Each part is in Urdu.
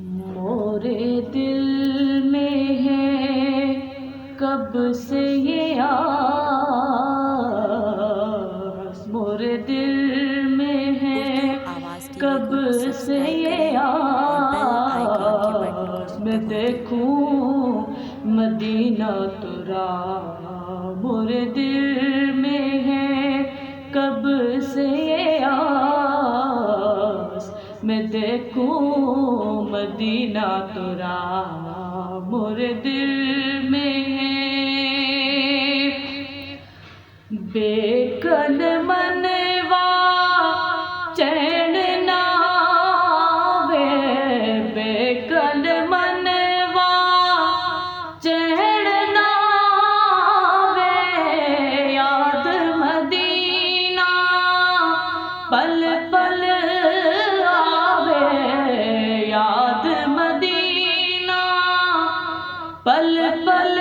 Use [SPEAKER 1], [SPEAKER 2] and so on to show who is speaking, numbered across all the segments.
[SPEAKER 1] مورے دل میں ہے کب سے یہ آس، مورے دل میں ہے کب سے یہ آس، میں دیکھوں مدینہ ترا، مورے دل میں ہے کب سے یہ آس، میں دیکھوں مدینہ ترا، مورے دل میں ہے بے کل منوا چین ناوے، بے کل منوا چین ناوے، یاد مدینہ پل پل آوے، یاد مدینہ پل پل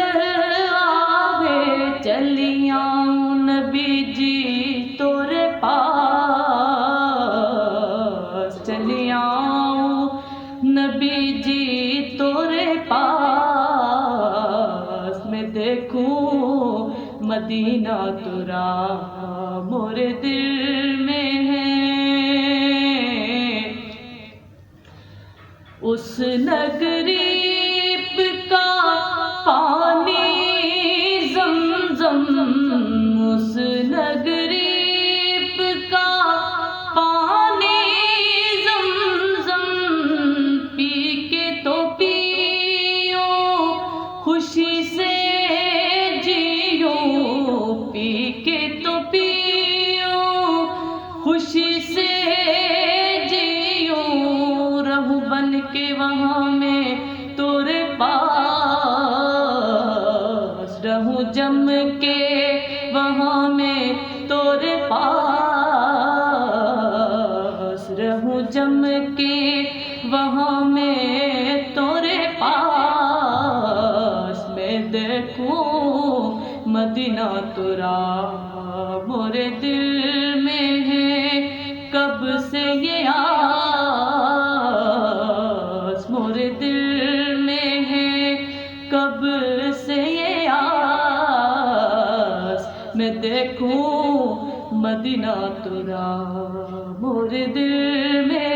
[SPEAKER 1] آوے، چلیاں نبی جی تورے پاس، چلیاں نبی جی تورے پاس، میں دیکھوں مدینہ ترا، مورے دل میں ہے اس نگریب کا پانی زمزم، اس نگریب کا پانی زمزم، پی کے تو پیو خوشی سے جیو، پی کے تو پیو خوشی سے جیو، رہوں بن کے وہاں میں تورے پاس، رہوں جم کے وہاں میں تورے پاس، رہوں جم کے وہاں میں تورے پاس، میں دیکھوں مدینہ ترا، مورے دل میں ہے کب سے یہ آس، مورے دل میں ہے کب سے یہ آس، میں دیکھوں مدینہ ترا، مورے دل میں